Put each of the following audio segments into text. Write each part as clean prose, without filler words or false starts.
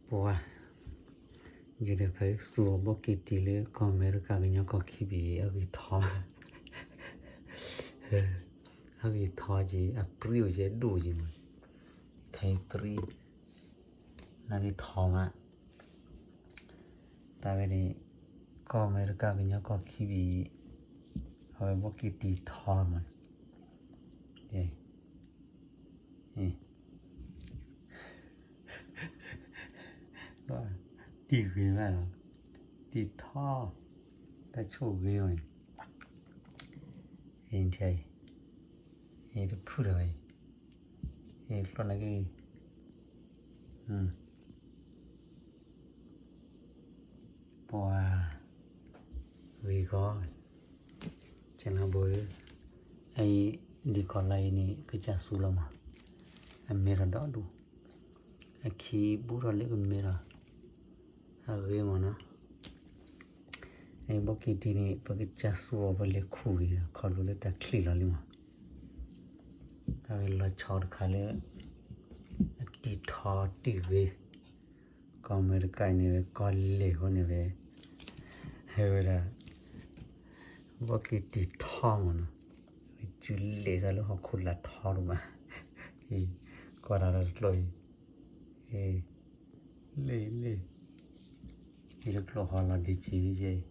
Boa, you the place so boki tile come America in your cocky be every time. Every toji a privilege do you. Take three. Nani Toma. Davide come America in your cocky be a boki tea Tom. Yeah. Đi về mà đi thò đã chỗ về rồi hiện tại hiện tại phụ rồi hiện còn là cái qua vì có chẳng là bồi ai đi còn lại này cái cha su lắm mà em mera đó đủ khi bố ra lấy cái mera về mà nó em bảo cái gì này bảo cái cha su vào lấy khui còn lấy ta khỉ là liền mà cái là chọn khai lấy đi thò đi về còn mấy cái này về còn lấy cái này về hay là bảo cái đi thò mà nó chú lấy ra lúc họ khôn là thò đúng mà thì còn là rồi lấy thì lúc đó họ là đi chỉ gì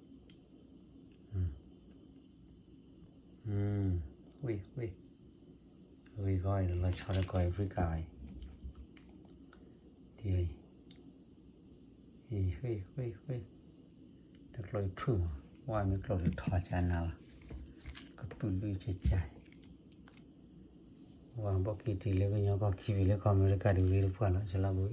ui gọi là cho nó coi với cái thì được lôi thử ngoài mấy lôi thò chán nào có tụi lui chạy và bao kỳ thì lấy với nhau có khi lấy con mới cái điều gì được phải là sẽ làm với